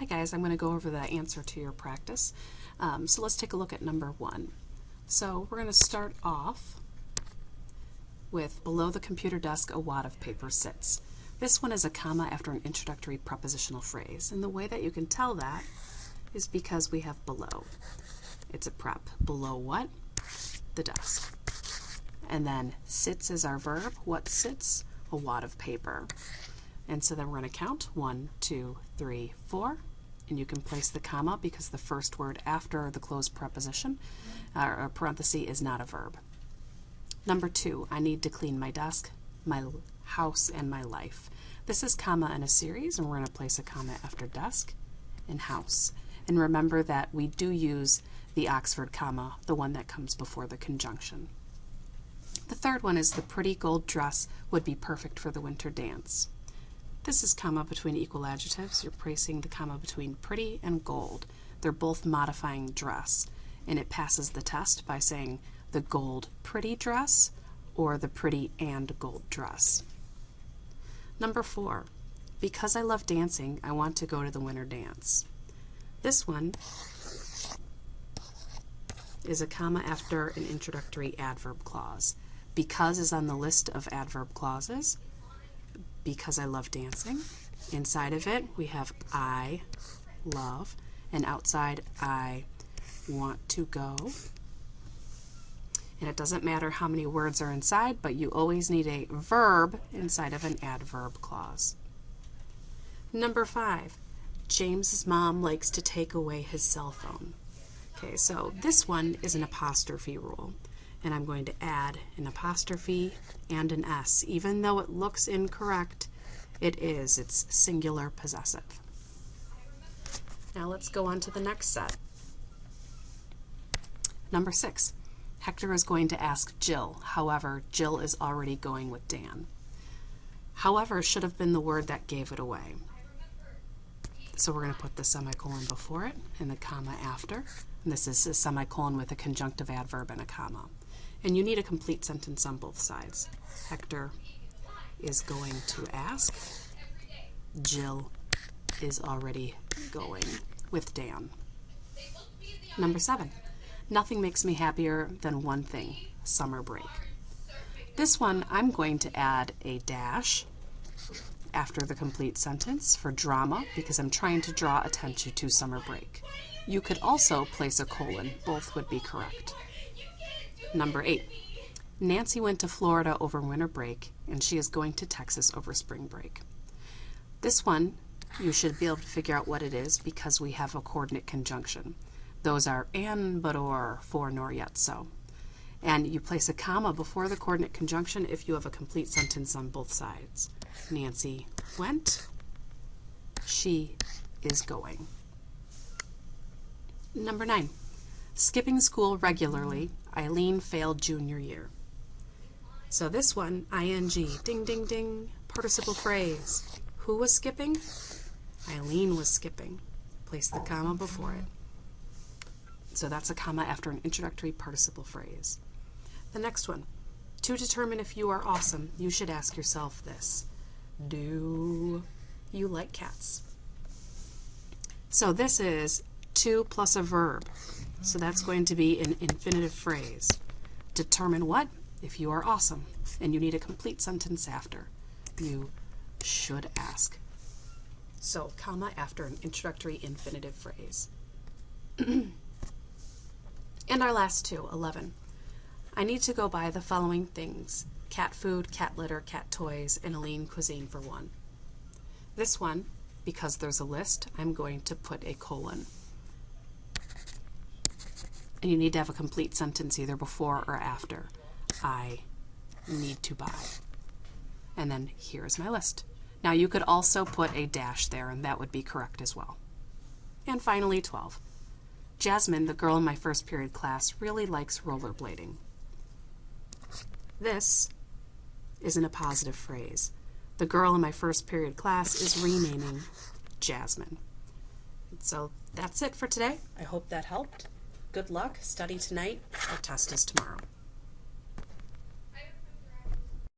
Hi guys, I'm going to go over the answer to your practice. So let's take a look at number 1. So we're going to start off with below the computer desk a wad of paper sits. This one is a comma after an introductory prepositional phrase, and the way that you can tell that is because we have below. It's a prep. Below what? The desk. And then sits is our verb. What sits? A wad of paper. And so then we're going to count 1, 2, 3, 4, and you can place the comma because the first word after the closed preposition or parenthesis is not a verb. Number 2, I need to clean my desk, my house, and my life. This is comma in a series, and we're going to place a comma after desk and house. And remember that we do use the Oxford comma, the one that comes before the conjunction. The third one is the pretty gold dress would be perfect for the winter dance. This is comma between equal adjectives. You're placing the comma between pretty and gold. They're both modifying dress, and it passes the test by saying the gold pretty dress or the pretty and gold dress. Number 4, because I love dancing, I want to go to the winter dance. This one is a comma after an introductory adverb clause. Because is on the list of adverb clauses. Because I love dancing. Inside of it, we have I love, and outside I want to go. And it doesn't matter how many words are inside, but you always need a verb inside of an adverb clause. Number 5, James's mom likes to take away his cell phone. Okay, so this one is an apostrophe rule, and I'm going to add an apostrophe and an S. Even though it looks incorrect, it is. It's singular possessive. Now let's go on to the next set. Number 6, Hector is going to ask Jill. However, Jill is already going with Dan. However should have been the word that gave it away. So we're going to put the semicolon before it and the comma after. And this is a semicolon with a conjunctive adverb and a comma. And you need a complete sentence on both sides. Hector is going to ask. Jill is already going with Dan. Number 7, nothing makes me happier than one thing, summer break. This one I'm going to add a dash after the complete sentence for drama because I'm trying to draw attention to summer break. You could also place a colon. Both would be correct. Number 8, Nancy went to Florida over winter break and she is going to Texas over spring break. This one you should be able to figure out what it is because we have a coordinate conjunction. Those are and, but, or, for, nor, yet, so. And you place a comma before the coordinate conjunction if you have a complete sentence on both sides. Nancy went, she is going. Number 9, skipping school regularly, Eileen failed junior year. So this one, ing, ding, ding, ding, participle phrase. Who was skipping? Eileen was skipping. Place the comma before it. So that's a comma after an introductory participle phrase. The next one, to determine if you are awesome, you should ask yourself this. Do you like cats? So this is to plus a verb. So that's going to be an infinitive phrase. Determine what? If you are awesome. And you need a complete sentence after. You should ask. So comma after an introductory infinitive phrase. And our last two, 11. I need to go buy the following things. Cat food, cat litter, cat toys, and a lean cuisine for one. This one, because there's a list, I'm going to put a colon. And you need to have a complete sentence either before or after. I need to buy. And then here's my list. Now you could also put a dash there, and that would be correct as well. And finally, 12. Jasmine, the girl in my first period class, really likes rollerblading. This isn't a positive phrase. The girl in my first period class is renaming Jasmine. So that's it for today. I hope that helped. Good luck. Study tonight. Our test is tomorrow.